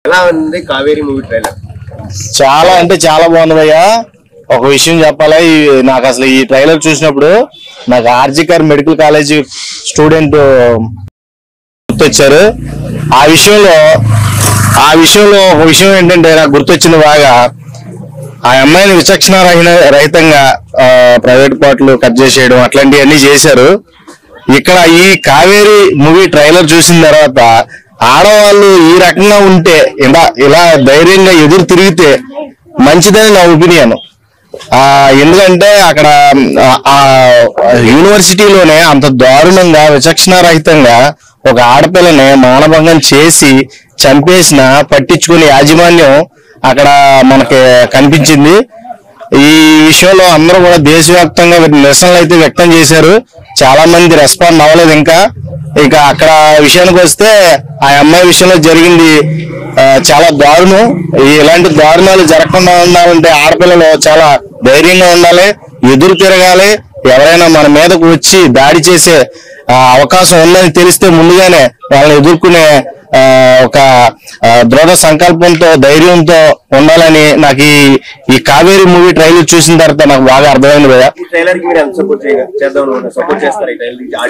ఎలా ఉంది Kaveri movie trailer? చాలా అంటే చాలా బాగుంది భయ్యా. ఒక విషయం చెప్పాలా, నాకు అసలు ఈ ట్రైలర్ చూసినప్పుడు నాకు ఆర్జికర్ మెడికల్ కాలేజ్ స్టూడెంట్ గుర్తొచ్చారు. ఆ విషయంలో ఒక విషయం ఏంటంటే నాకు గుర్తొచ్చింది బాగా. ఆ అమ్మాయిని విచక్షణ రహితంగా ప్రైవేట్ పార్ట్లు కట్ చేసేయడం అట్లాంటివన్నీ చేశారు. ఇక్కడ ఈ కావేరి మూవీ ట్రైలర్ చూసిన తర్వాత ఆడవాళ్ళు ఈ రకంగా ఉంటే ఇలా ధైర్యంగా ఎదురు తిరిగితే మంచిదని నా ఒపీనియన్. ఎందుకంటే అక్కడ ఆ యూనివర్సిటీలోనే అంత దారుణంగా విచక్షణారహితంగా ఒక ఆడపిల్లని మానభంగం చేసి చంపేసిన పట్టించుకునే యాజమాన్యం అక్కడ మనకి కనిపించింది. ఈ విషయంలో అందరూ కూడా దేశవ్యాప్తంగా నిరసనలు అయితే వ్యక్తం చేశారు. చాలా మంది రెస్పాండ్ అవ్వలేదు. ఇక అక్కడ విషయానికి వస్తే ఆ అమ్మాయి విషయంలో జరిగింది చాలా దారుణం. ఇలాంటి దారుణాలు జరగకుండా ఉండాలంటే ఆడపిల్లలు చాలా ధైర్యంగా ఉండాలి, ఎదురు తిరగాలి. ఎవరైనా మన మీదకు వచ్చి దాడి చేసే అవకాశం ఉందని తెలిస్తే ముందుగానే వాళ్ళని ఎదుర్కొనే ఒక దృఢ సంకల్పంతో ధైర్యంతో ఉండాలని నాకు ఈ కావేరి మూవీ ట్రైలర్ చూసిన తర్వాత నాకు బాగా అర్థమైంది భయ్యా.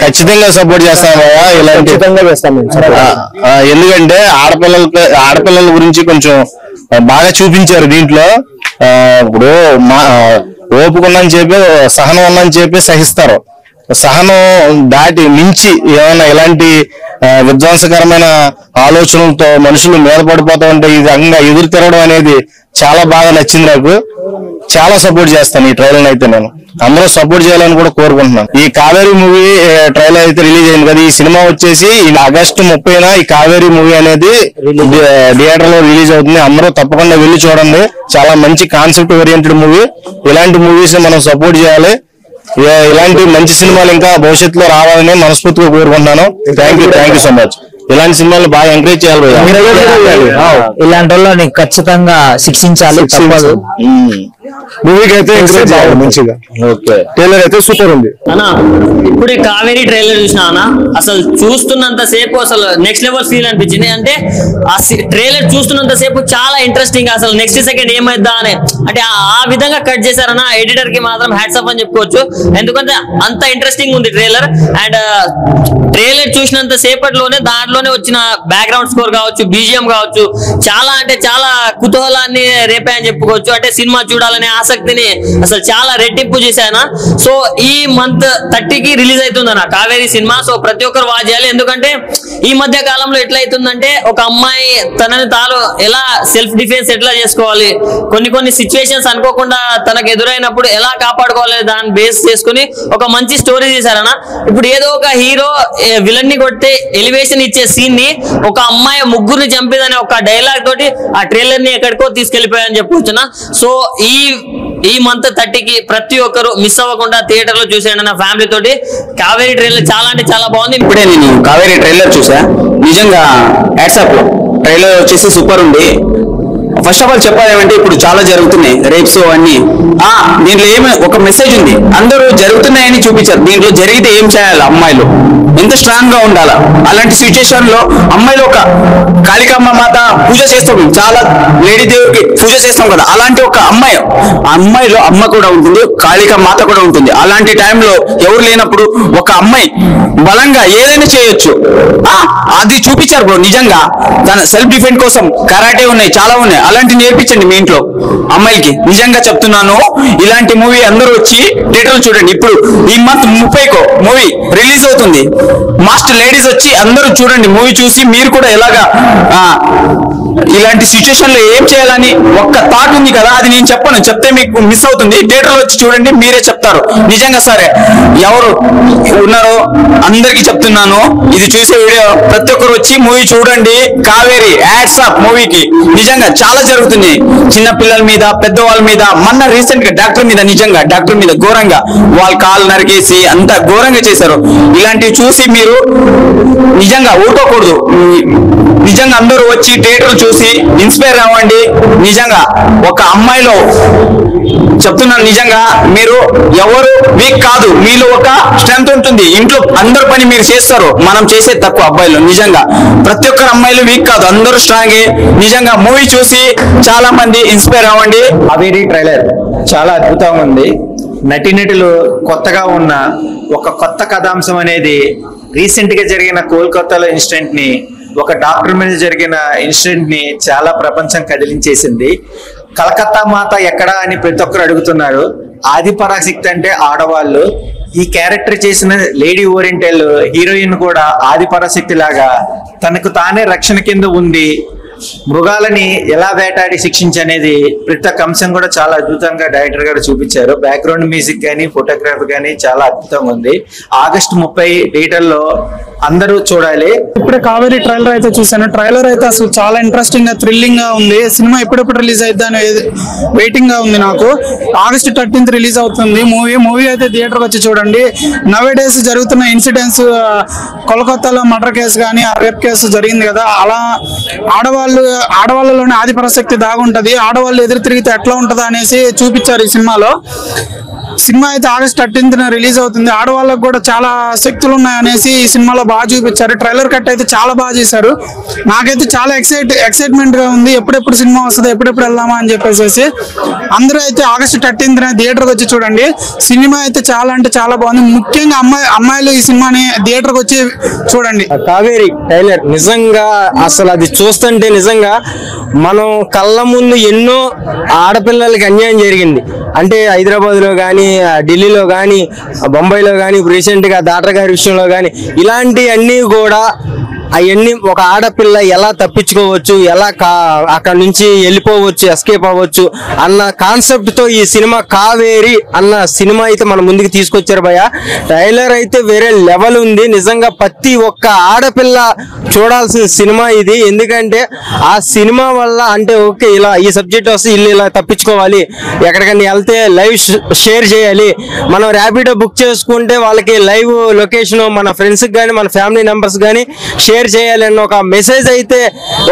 ఖచ్చితంగా సపోర్ట్ చేస్తాను భయ్యా. ఇలాంటి ఎందుకంటే ఆడపిల్లల గురించి కొంచెం బాగా చూపించారు దీంట్లో. ఇప్పుడు ఓపుకున్నాని చెప్పి సహనం ఉందని చెప్పి సహిస్తారు. సహనం దాటి మించి ఏమైనా ఇలాంటి విధ్వంసకరమైన ఆలోచనలతో మనుషులు మీద పడిపోతా ఉంటే ఈ రకంగా ఎదురు తిరగడం అనేది చాలా బాగా నచ్చింది నాకు. చాలా సపోర్ట్ చేస్తాను ఈ ట్రైలర్ అయితే. నేను అందరూ సపోర్ట్ చేయాలని కూడా కోరుకుంటున్నాను. ఈ కావేరి మూవీ ట్రైలర్ అయితే రిలీజ్ అయింది కదా. ఈ సినిమా వచ్చేసి ఆగస్టు 30న ఈ కావేరి మూవీ అనేది థియేటర్ లో రిలీజ్ అవుతుంది. అందరూ తప్పకుండా వెళ్ళి చూడండి. చాలా మంచి కాన్సెప్ట్ ఓరియంటెడ్ మూవీ. ఇలాంటి మూవీస్ మనం సపోర్ట్ చేయాలి. ఇలాంటి మంచి సినిమాలు ఇంకా భవిష్యత్తులో రావాలని మనస్ఫూర్తిగా కోరుకుంటున్నాను. Thank you so much. ఇలాంటి సినిమాలు బాగా ఎంకరేజ్ చేయాలి. ఇలాంటి వాళ్ళని ఖచ్చితంగా శిక్షించాలి. మూవీకి అయితే ఎంకరేజ్ చేయాలి మంచిగా. ఓకే, ట్రైలర్ అయితే సూపర్ ఉంది అన్న. ఇప్పుడే కావేరీ ట్రైలర్ చూసినా అన్న, అసలు చూస్తున్నంత సేపు అసలు నెక్స్ట్ లెవెల్ ఫీల్ అనిపించింది. అంటే ఆ ట్రైలర్ చూస్తున్నంత సేపు చాలా ఇంట్రెస్టింగ్, అసలు నెక్స్ట్ సెకండ్ ఏమైద్దా అని అంటే ఆ విధంగా కట్ చేశారన్న. ఎడిటర్ కి మాత్రం హ్యాట్స్ ఆఫ్ అని చెప్పుకోవచ్చు. ఎందుకంటే అంత ఇంట్రెస్టింగ్ ఉంది ట్రైలర్. అండ్ ట్రైలర్ చూసినంత సేపట్లోనే దాంట్లోనే వచ్చిన బ్యాక్గ్రౌండ్ స్కోర్ కావచ్చు, బీజిఎం కావచ్చు, చాలా అంటే చాలా కుతూహలాన్ని రేపాయని చెప్పుకోవచ్చు. అంటే సినిమా చూడాలనే ఆసక్తిని అసలు చాలా రెట్టింపు చేశాను. సో ఈ మంత్ 30కి రిలీజ్ అవుతుందన్న కావేరీ సినిమా. సో ప్రతి ఒక్కరు వాచ్ చేయాలి. ఎందుకంటే ఈ మధ్య కాలంలో ఎట్లా అవుతుందంటే ఒక అమ్మాయి తనని తాను ఎలా సెల్ఫ్ డిఫెన్స్ ఎట్లా చేసుకోవాలి, కొన్ని సిచ్యువేషన్స్ అనుకోకుండా తనకు ఎదురైనప్పుడు ఎలా కాపాడుకోవాలి దాన్ని బేస్ చేసుకుని ఒక మంచి స్టోరీ చేశారన్న. ఇప్పుడు ఏదో ఒక హీరో విలన్ ని కొట్టే ఎలివేషన్ ఇచ్చే సీన్ ని ఒక అమ్మాయి ముగ్గురిని చంపిదనే ఒక డైలాగ్ తోటి ఆ ట్రైలర్ ని ఎక్కడికో తీసుకెళ్లిపోయాయని చెప్పుకొచ్చున్నా. సో ఈ మంత్ 30కి ప్రతి ఒక్కరు మిస్ అవ్వకుండా థియేటర్ లో చూసేయండి నా ఫ్యామిలీ తోటి. కావేరీ ట్రైలర్ చాలా అంటే చాలా బాగుంది. ఇప్పుడే నేను కావేరీ ట్రైలర్ చూసా, నిజంగా వాట్సాప్ లో ట్రైలర్ వచ్చేసి సూపర్ ఉంది. ఫస్ట్ ఆఫ్ ఆల్ చెప్పాలి ఏమంటే ఇప్పుడు చాలా జరుగుతున్నాయి రేప్స్ అన్ని. దీంట్లో ఏమి ఒక మెసేజ్ ఉంది, అందరూ జరుగుతున్నాయని చూపించారు. దీంట్లో జరిగితే ఏం చేయాలి, అమ్మాయిలు ఎంత స్ట్రాంగ్ గా ఉండాలా. అలాంటి సిచ్యుయేషన్ లో అమ్మాయిలు ఒక కాళికామ్మ మాత పూజ చేస్తాం, చాలా లేడీ దేవుడికి పూజ చేస్తాం కదా. అలాంటి ఒక అమ్మాయిలో అమ్మ కూడా ఉంటుంది, కాళికా మాత కూడా ఉంటుంది. అలాంటి టైంలో ఎవరు లేనప్పుడు ఒక అమ్మాయి బలంగా ఏదైనా చేయొచ్చు. అది చూపించారు బ్రో. నిజంగా తన సెల్ఫ్ డిఫెండ్ కోసం కరాటే ఉన్నాయి, చాలా ఉన్నాయి. అలాంటి నేర్పించండి మీ ఇంట్లో అమ్మాయిలకి. నిజంగా చెప్తున్నాను, ఇలాంటి మూవీ అందరూ వచ్చి థియేటర్లు చూడండి. ఇప్పుడు ఈ మంత్ 30కో మూవీ రిలీజ్ అవుతుంది. మాస్టర్ లేడీస్ వచ్చి అందరూ చూడండి. మూవీ చూసి మీరు కూడా ఎలాగా ఇలాంటి సిచ్యుయేషన్ లో ఏం చేయాలని ఒక్క థాట్ ఉంది కదా, అది నేను చెప్పను, చెప్తే మీకు మిస్ అవుతుంది. థియేటర్లో వచ్చి చూడండి, మీరే చెప్తారు. నిజంగా సరే ఎవరు ఉన్నారో అందరికి చెప్తున్నాను, ఇది చూసే వీడియో ప్రతి ఒక్కరు వచ్చి మూవీ చూడండి. కావేరీ హ్యాట్స్ ఆఫ్ మూవీకి. నిజంగా చాలా జరుగుతుంది చిన్న పిల్లల మీద, పెద్దవాళ్ళ మీద. మొన్న రీసెంట్ గా డాక్టర్ మీద ఘోరంగా వాళ్ళ కాలు నరికేసి అంత ఘోరంగా చేశారు. ఇలాంటివి చూసి మీరు నిజంగా ఊరుకోకూడదు. నిజంగా అందరూ వచ్చి థియేటర్ చూసి చూసి ఇన్స్పైర్ అవ్వండి. నిజంగా ఒక అమ్మాయిలో చెప్తున్నాను, నిజంగా మీరు ఎవరు వీక్ కాదు, మీలో ఒక స్ట్రెంత్ ఉంటుంది. ఇంట్లో అందరు పని మీరు చేస్తారు, మనం చేసే తక్కువ అబ్బాయిలు. నిజంగా ప్రతి ఒక్కరు అమ్మాయిలు వీక్ కాదు, అందరూ స్ట్రాంగే. నిజంగా మూవీ చూసి చాలా మంది ఇన్స్పైర్ అవ్వండి. కావేరీ ట్రైలర్ చాలా అద్భుతంగా ఉంది. నటీనటులు కొత్తగా ఉన్న ఒక కొత్త కథాంశం అనేది రీసెంట్ గా జరిగిన కోల్కతాలో ఇన్సిడెంట్ ని, ఒక డాక్టర్ మీద జరిగిన ఇన్సిడెంట్ ని చాలా ప్రపంచం కదిలించేసింది. కలకత్తా మాత ఎక్కడా అని ప్రతి ఒక్కరు అడుగుతున్నారు. ఆది పరాశక్తి అంటే ఆడవాళ్ళు. ఈ క్యారెక్టర్ చేసిన లేడీ ఓరియంటల్ హీరోయిన్ కూడా ఆది పరాశక్తి లాగా తనకు తానే రక్షణ కింద ఉంది. మృగాలని ఎలా వేటాడి శిక్షించనేది ప్రతి ఒక్క అంశం కూడా చాలా అద్భుతంగా డైరెక్టర్ గారు చూపించారు. బ్యాక్గ్రౌండ్ మ్యూజిక్ కానీ ఫోటోగ్రఫీ కానీ చాలా అద్భుతంగా ఉంది. ఆగస్టు 30 థియేటర్లో అందరూ చూడాలి. ఇప్పుడే కావేరీ ట్రైలర్ అయితే చూసాను. ట్రైలర్ అయితే అసలు చాలా ఇంట్రెస్టింగ్ గా థ్రిల్లింగ్ గా ఉంది. సినిమా ఎప్పుడెప్పుడు రిలీజ్ అయితే అనేది వెయిటింగ్ గా ఉంది నాకు. ఆగస్టు 13th రిలీజ్ అవుతుంది మూవీ అయితే థియేటర్కి వచ్చి చూడండి. నవే డేస్ జరుగుతున్న ఇన్సిడెంట్స్, కోల్కతాలో మర్డర్ కేసు కానీ ఆ రేప్ కేసు జరిగింది కదా, అలా ఆడవాళ్ళలోనే ఆది పరాశక్తి దాగుంటది. ఆడవాళ్ళు ఎదురు తిరిగితే ఎట్లా ఉంటదా అనేసి చూపించారు ఈ సినిమాలో. సినిమా అయితే ఆగస్ట్ 13th రిలీజ్ అవుతుంది. ఆడవాళ్ళకు కూడా చాలా శక్తులు ఉన్నాయనేసి ఈ సినిమాలో బాగా చూపించారు. ట్రైలర్ కట్ అయితే చాలా బాగా చేశారు. నాకైతే చాలా ఎక్సైట్మెంట్ గా ఉంది. ఎప్పుడెప్పుడు సినిమా వస్తుందో, ఎప్పుడెప్పుడు వెళ్దామా అని చెప్పేసి. అందరూ అయితే ఆగస్ట్ 13th థియేటర్కి వచ్చి చూడండి. సినిమా అయితే చాలా అంటే చాలా బాగుంది. ముఖ్యంగా అమ్మాయిలు ఈ సినిమాని థియేటర్కి వచ్చి చూడండి. కావేరీ ట్రైలర్ నిజంగా అసలు అది చూస్తుంటే నిజంగా మనం కళ్ళ ముందు ఎన్నో ఆడపిల్లలకి అన్యాయం జరిగింది. అంటే హైదరాబాద్ లో కానీ, ఢిల్లీలో కానీ, బొంబాయిలో కానీ, రీసెంట్ గా డాక్టర్ గారి విషయంలో కానీ, ఇలాంటివన్నీ కూడా అవన్నీ ఒక ఆడపిల్ల ఎలా తప్పించుకోవచ్చు, ఎలా అక్కడ నుంచి వెళ్ళిపోవచ్చు, ఎస్కేప్ అవ్వచ్చు అన్న కాన్సెప్ట్ తో ఈ సినిమా కావేరీ అన్న సినిమా అయితే మన ముందుకు తీసుకొచ్చారు భయ్య. ట్రైలర్ అయితే వేరే లెవెల్ ఉంది. నిజంగా ప్రతి ఒక్క ఆడపిల్ల చూడాల్సిన సినిమా ఇది. ఎందుకంటే ఆ సినిమా వల్ల అంటే ఓకే ఇలా ఈ సబ్జెక్ట్ వస్తే ఇల్లు ఇలా తప్పించుకోవాలి, ఎక్కడికైనా వెళ్తే లైవ్ షేర్ చేయాలి, మనం ర్యాపిడో బుక్ చేసుకుంటే వాళ్ళకి లైవ్ లొకేషన్ మన ఫ్రెండ్స్ కానీ మన ఫ్యామిలీ మెంబర్స్ కానీ షేర్ చేయాలన్న ఒక మెసేజ్ అయితే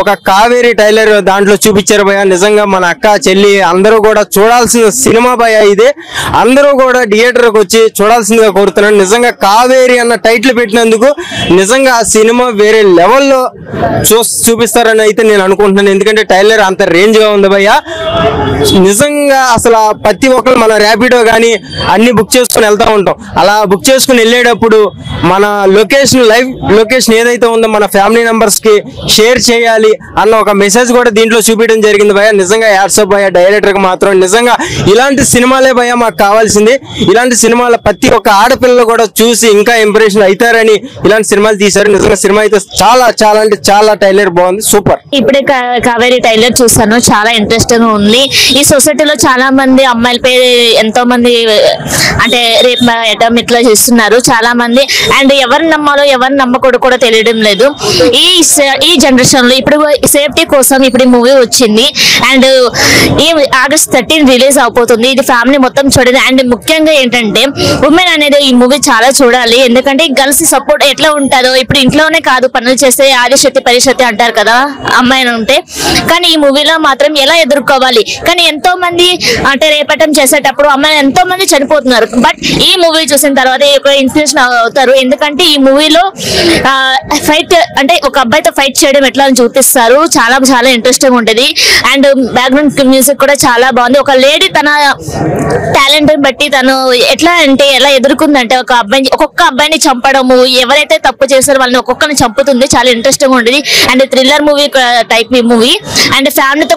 ఒక కావేరీ ట్రైలర్ దాంట్లో చూపించారు భయ్య. నిజంగా మన అక్క చెల్లి అందరూ కూడా చూడాల్సిన సినిమా భయ్య ఇది. అందరూ కూడా థియేటర్కి వచ్చి చూడాల్సిందిగా కోరుతున్నాను. నిజంగా కావేరీ అన్న టైటిల్ పెట్టినందుకు నిజంగా ఆ సినిమా వేరే లెవెల్లో చూపిస్తారని అయితే నేను అనుకుంటున్నాను. ఎందుకంటే ట్రైలర్ అంత రేంజ్ గా ఉంది భయ్య. నిజంగా అసలు ప్రతి ఒక్కరు మన ర్యాపిడో కానీ అన్ని బుక్ చేసుకుని వెళ్తా ఉంటాం. అలా బుక్ చేసుకుని వెళ్ళేటప్పుడు మన లొకేషన్ లైవ్ లొకేషన్ ఏదైతే ఉందో మన ఫ్యామిలీ మెంబర్స్ కి షేర్ చేయాలి అన్న ఒక మెసేజ్ కూడా దీంట్లో చూపించడం జరిగింది భయ్య. నిజంగా యాడ్సప్ భయ్య డైరెక్టర్ కి మాత్రం. నిజంగా ఇలాంటి సినిమాలే భయ్య మాకు కావాల్సింది. ఇలాంటి సినిమాల ప్రతి ఒక్క ఆడపిల్లలు కూడా చూసి ఇంకా ఇంప్రెషన్ అవుతారని ఇలాంటి సినిమాలు తీశారు. నిజంగా సినిమా అయితే చాలా చాలా అంటే చాలా ట్రైలర్ బాగుంది, సూపర్. ఇప్పుడే కావేరీ ట్రైలర్ చూసాను, చాలా ఇంట్రెస్టింగ్ ఉంది. ఈ సొసైటీలో చాలా మంది అమ్మాయిలపై ఎంతో మంది అంటే రేప్ అటెంప్ట్ ఇట్లా చేస్తున్నారు చాలా మంది. అండ్ ఎవరిని నమ్మాలో ఎవరిని నమ్మకూడదు కూడా తెలియడం లేదు. ఈ జనరేషన్ లో ఇప్పుడు సేఫ్టీ కోసం ఇప్పుడు ఈ మూవీ వచ్చింది. అండ్ ఈ ఆగస్ట్ 13 రిలీజ్ అయిపోతుంది. ఇది ఫ్యామిలీ మొత్తం చూడాలి. అండ్ ముఖ్యంగా ఏంటంటే ఉమెన్ అనేది ఈ మూవీ చాలా చూడాలి. ఎందుకంటే గర్ల్స్ సపోర్ట్ ఎట్లా ఉంటుందో, ఇప్పుడు ఇంట్లోనే కాదు పనులు చేస్తే ఆదిశక్తి పరిశక్తి అంటారు కదా అమ్మాయిని ఉంటే, కానీ ఈ మూవీలో మాత్రం ఎలా ఎదుర్కోవాలి. కానీ ఎంతో మంది అంటే రేపటం చేసేటప్పుడు అమ్మాయిలు ఎంతో మంది చనిపోతున్నారు. బట్ ఈ మూవీ చూసిన తర్వాత ఇన్స్పిరేషన్ అవుతారు. ఎందుకంటే ఈ మూవీలో ఫైట్ అంటే ఒక అబ్బాయితో ఫైట్ చేయడం ఎట్లా అని చూపిస్తారు. చాలా చాలా ఇంట్రెస్టింగ్ ఉంటది. అండ్ బ్యాక్గ్రౌండ్ మ్యూజిక్ కూడా చాలా బాగుంది. ఒక లేడీ తన టాలెంట్ బట్టి తను ఎట్లా అంటే ఎలా ఎదుర్కొందంటే ఒక్కొక్క అబ్బాయిని చంపడము, ఎవరైతే తప్పు చేస్తారో వాళ్ళని ఒక్కొక్కరిని చంపుతుంది. చాలా ఇంట్రెస్టింగ్ ఉంటుంది. And thriller movie type movie. And ఫ్యామిలీతో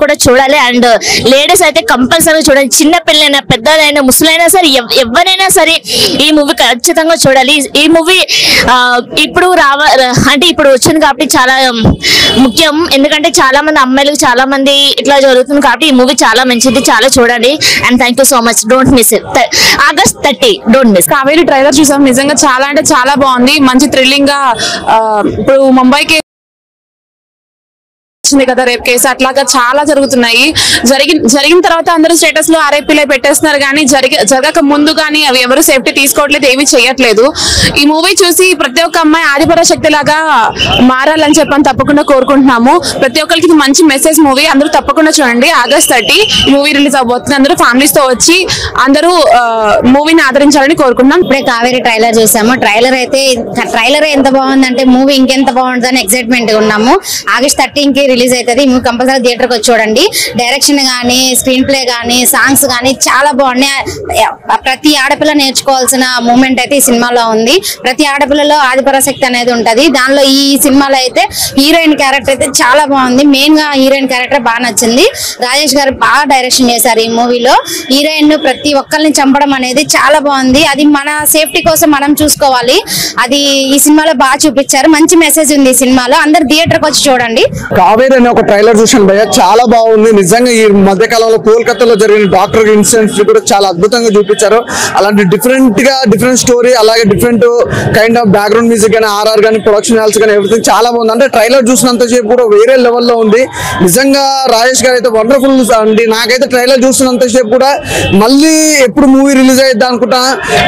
కూడా చూడాలి. అండ్ లేడీస్ అయితే కంపల్సరీ చూడాలి. చిన్న పిల్లైనా పెద్దలైనా ముసలైనా సరే ఎవరైనా సరే ఈ మూవీ ఖచ్చితంగా చూడాలి. ఈ మూవీ ఇప్పుడు అంటే ఇప్పుడు వచ్చింది కాబట్టి చాలా ముఖ్యం. ఎందుకంటే చాలా మంది అమ్మాయిలకు చాలా మంది ఇట్లా జరుగుతుంది కాబట్టి ఈ మూవీ చాలా మంచిది, చాలా చూడండి. And thank you so much. Don't miss it. August 30 don't miss. Kaveri trailer చూసాం, నిజంగా చాలా అంటే చాలా బాగుంది. మంచి థ్రిల్లింగ్ గా ఇప్పుడు ముంబైకి వచ్చింది కదా రేప్ కేసు, అట్లాగా చాలా జరుగుతున్నాయి. జరిగిన తర్వాత అందరూ స్టేటస్ లో ఆర్ఐపీలే పెట్టేస్తున్నారు, కానీ జరగక ముందు కానీ అవి ఎవరు సేఫ్టీ తీసుకోవట్లేదు, ఏమీ చేయట్లేదు. ఈ మూవీ చూసి ప్రతి ఒక్క అమ్మాయి ఆదిపరాశక్తి లాగా మారాలని చెప్పని తప్పకుండా కోరుకుంటున్నాము. ప్రతి ఒక్కరికి ఇది మంచి మెసేజ్ మూవీ, అందరూ తప్పకుండా చూడండి. August 30 ఈ మూవీ రిలీజ్ అవబోతుంది. అందరూ ఫ్యామిలీస్ తో వచ్చి అందరూ మూవీని ఆదరించాలని కోరుకుంటున్నాం. ఇప్పుడే కావేరి ట్రైలర్ చూసాము. ట్రైలర్ ఎంత బాగుందంటే మూవీ ఇంకెంత బాగుంటుందని ఎక్సైట్మెంట్ గా ఉన్నాము. August 13కి రిలీజ్ అవుతుంది. మూవీ కంపల్సరీ థియేటర్ కి వచ్చి చూడండి. డైరెక్షన్ గానీ, స్క్రీన్ ప్లే గానీ, సాంగ్స్ గానీ చాలా బాగున్నాయి. ప్రతి ఆడపిల్ల నేర్చుకోవాల్సిన మూమెంట్ అయితే ఈ సినిమాలో ఉంది. ప్రతి ఆడపిల్లలో ఆదిపరాశక్తి అనేది ఉంటది. దానిలో ఈ సినిమాలో అయితే హీరోయిన్ క్యారెక్టర్ అయితే చాలా బాగుంది. మెయిన్ గా హీరోయిన్ క్యారెక్టర్ బాగా నచ్చింది. రాజేష్ గారు బాగా డైరెక్షన్ చేశారు ఈ మూవీలో. హీరోయిన్ ప్రతి ఒక్కరిని చంపడం అనేది చాలా బాగుంది. అది మన సేఫ్టీ కోసం మనం చూసుకోవాలి. అది ఈ సినిమాలో బాగా చూపించారు. మంచి మెసేజ్ ఉంది ఈ సినిమాలో. అందరు థియేటర్ కి వచ్చి చూడండి. కావేరి అనే ఒక ట్రైలర్ చూసాను భయ్య, చాలా బాగుంది. నిజంగా ఈ మధ్య కాలంలో కోల్కతాలో జరిగిన డాక్టర్ ఇన్సిడెంట్స్ కూడా చాలా అద్భుతంగా చూపించారు. అలాంటి డిఫరెంట్ స్టోరీ, అలాగే different kind of background music కానీ, ఆర్ఆర్ కానీ, ప్రొడక్షన్ హాల్స్ కానీ ఎవ్రీథింగ్ చాలా బాగుంది. అంటే ట్రైలర్ చూసినంత సేపు కూడా వేరే లెవెల్లో ఉంది. నిజంగా రాజేష్ గారు అయితే వండర్ఫుల్ అండి. నాకైతే ట్రైలర్ చూసినంత సేపు కూడా మళ్ళీ ఎప్పుడు మూవీ రిలీజ్ అయ్యిద్దా అనుకుంటా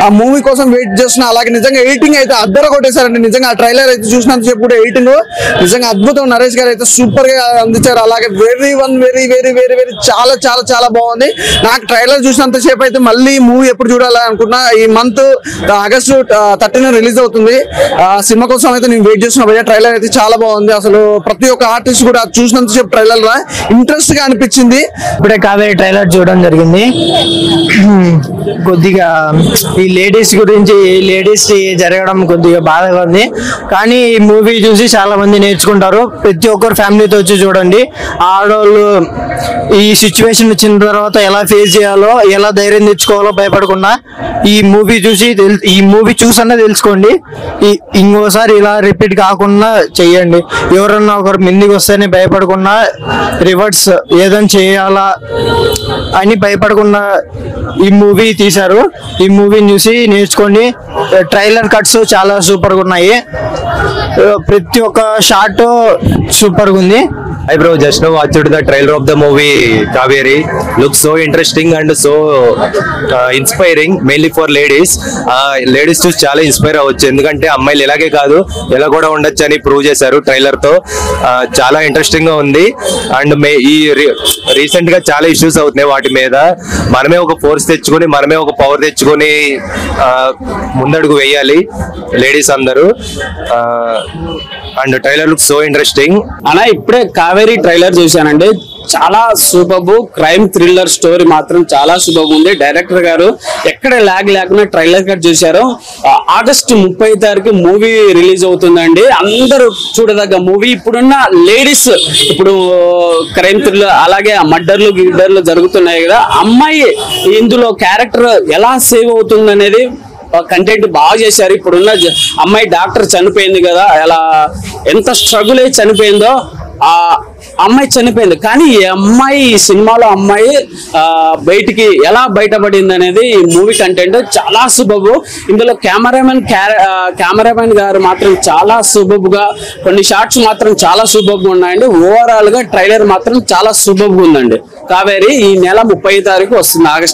ఆ మూవీ కోసం వెయిట్ చేస్తున్నా. అలాగే నిజంగా ఎడిటింగ్ అయితే అద్దర కొట్టేశారండి. నిజంగా ఆ ట్రైలర్ అయితే చూసినంత సేపు కూడా ఎడిటింగ్ నిజంగా అద్భుతం. నరేష్ గారు అయితే సూపర్ గా అందించారు. అలాగే వెరీ వెరీ చాలా చాలా చాలా బాగుంది. నాకు ట్రైలర్ చూసినంత సేపు అయితే మళ్ళీ మూవీ ఎప్పుడు చూడాలి అనుకున్నా. ఈ మంత్ August 13 రిలీజ్ అవుతుంది. సినిమా కోసం అయితే నేను వెయిట్ చేస్తున్నా భయ్య. ట్రైలర్ అయితే చాలా బాగుంది. అసలు ప్రతి ఒక్క ఆర్టిస్ట్ కూడా చూసినంత సేపు ట్రైలర్ ఇంట్రెస్ట్ గా అనిపించింది. ఇప్పుడే కావేరి ట్రైలర్ చూడడం జరిగింది. కొద్దిగా ఈ లేడీస్ గురించి జరగడం కొద్దిగా బాధగా ఉంది, కానీ ఈ మూవీ చూసి చాలా మంది నేర్చుకుంటారు. ప్రతి ఒక్కరు ఫ్యామిలీతో వచ్చి చూడండి. ఆడవాళ్ళు ఈ సిచ్యువేషన్ వచ్చిన తర్వాత ఎలా ఫేస్ చేయాలో, ఎలా ధైర్యం తెచ్చుకోవాలో భయపడకుండా ఈ మూవీ చూసన్నా తెలుసుకోండి. ఇంకోసారి ఇలా రిపీట్ కాకుండా చెయ్యండి. ఎవరన్నా ఒకరు ముందుకు వస్తేనే భయపడకుండా రివర్స్ ఏదైనా చేయాలా అని భయపడకుండా ఈ మూవీ తీశారు. ఈ మూవీని చూసి నేర్చుకోండి. ట్రైలర్ కట్స్ చాలా సూపర్ గా ఉన్నాయి. ప్రతి ఒక్క షాట్ సూపర్ గా ఉంది. Hi bro, just now watched the trailer of the movie Kaveri. Looks so interesting and so inspiring, mainly for ladies. Ladies చూసి చాలా ఇన్స్పైర్ అవ్వచ్చు. ఎందుకంటే అమ్మాయిలు ఎలాగే కాదు ఎలా కూడా ఉండొచ్చు అని ప్రూవ్ చేశారు ట్రైలర్ తో. చాలా ఇంట్రెస్టింగ్ గా ఉంది. అండ్ ఈ రీసెంట్ గా చాలా ఇష్యూస్ అవుతున్నాయి వాటి మీద. మనమే ఒక ఫోర్స్ తెచ్చుకొని, మనమే ఒక పవర్ తెచ్చుకొని ముందడుగు వేయాలి లేడీస్ అందరూ. And trailer look so interesting. అలా ఇప్పుడే కావేరి ట్రైలర్ చూశానండి. చాలా సూపర్ క్రైమ్ థ్రిల్లర్ స్టోరీ మాత్రం చాలా సూపర్ ఉంది. డైరెక్టర్ గారు ఎక్కడ లాగ్ లేకుండా ట్రైలర్ కట్ చూశారు. August 30 మూవీ రిలీజ్ అవుతుందండి. అందరూ చూడదగ్గ మూవీ. ఇప్పుడున్న లేడీస్ ఇప్పుడు క్రైమ్ థ్రిల్లర్ అలాగే గిడ్డర్లు జరుగుతున్నాయి కదా, అమ్మాయి ఇందులో క్యారెక్టర్ ఎలా సేవ్ అవుతుంది అనేది కంటెంట్ బాగా చేశారు. ఇప్పుడున్న అమ్మాయి డాక్టర్ చనిపోయింది కదా, ఎలా ఎంత స్ట్రగుల్ అయి చనిపోయిందో ఆ అమ్మాయి చనిపోయింది. కానీ ఈ అమ్మాయి సినిమాలో అమ్మాయి బయటికి ఎలా బయటపడింది అనేది ఈ మూవీ కంటెంట్ చాలా సూపర్. ఇందులో కెమెరామెన్ గారు మాత్రం చాలా సూపర్ గా, కొన్ని షాట్స్ మాత్రం చాలా సూపర్ గా ఉన్నాయండి. ఓవరాల్ గా ట్రైలర్ మాత్రం చాలా సూపర్ గా ఉందండి. కావేరి ఈ నెల 30 వస్తుంది, August